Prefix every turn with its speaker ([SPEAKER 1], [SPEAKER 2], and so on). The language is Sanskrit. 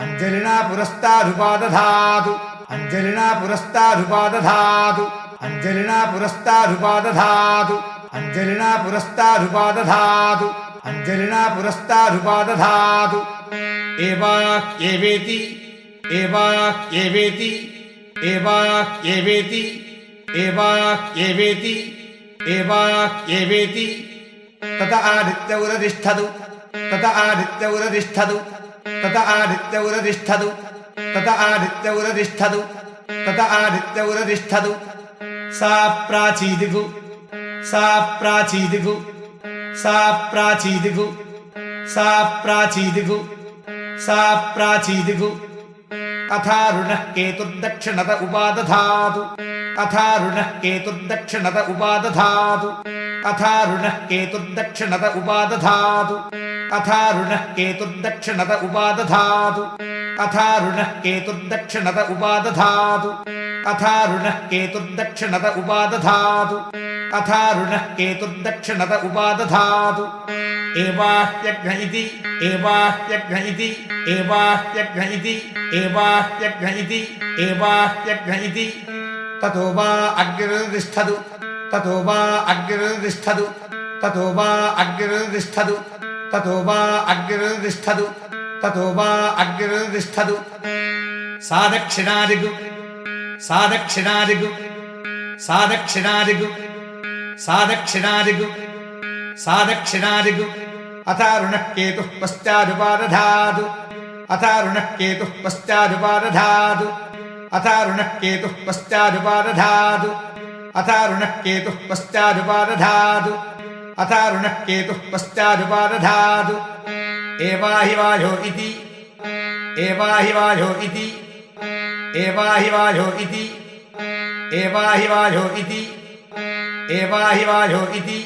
[SPEAKER 1] अंजलिना पुरस्तादुपादधातु अंजलिना पुरस्तादुपादधातु अंजलिना पुरस्तादुपादधातु अंजलिना पुरस्तादुपादधातु अंजलिना पुरस्तादुपादधातु एवाक्येवेति एवाक्येवेति एवाक्येवेति एवाक्येवेति एवाक्येवेति तत आदित्य उरतिष्ठतु तत आदित्य उरतिष्ठतु तत आदित्य उरतिष्ठतु तत आदित्य उरतिष्ठतु तत आदित्य उरतिष्ठतु सा प्राचीदिगु सा प्राचीदिगु सा प्राचीदिगु सा प्राचीदिगु सा प्राचीदिगु अथारुणः केतुर्दक्षिणत उपादधातु अथारुणः केतुर्दक्षिणत उपादधातु अथारुणः केतुर्दक्षिणत उपादधातु अथारुणः केतुर्दक्षिणत उपादधातु अथारुणः केतुर्दक्षिणत उपादधातु अथारुणः केतुर्दक्षिणत उपादधातु अथारुणः केतुर्दक्षिणत उपादधातु एवाह्यघ्न इति एवाह्यघ्न इति एवाह्यघ्न इति एवाह्यघ्न इति एवाह्यघ्न इति ततो वा अग्निर्तिष्ठतु ततो वा अग्निर्तिष्ठतु ततो वा अग्निर्तिष्ठतु ततो वा अग्निर्तिष्ठतु ततो वा अग्निर्तिष्ठतु सादक्षिणादिगु सादक्षिणादिगु सादक्षिणादिगु सादक्षिणादिगु सादक्षिणादिगु अथारुणः केतुः पश्चादुपादधातु अथारुणः केतुः पश्चादुपादधातु अथारुणः केतुः पश्चादुपादधातु अथारुणः केतुः पश्चादुपादधातु अथारुणः केतुः पश्चादुपादधातु एवाहि वायो इति एवाहि वायो इति एवाहि वायो इति एवाहि वायो इति एवाहि वायो इति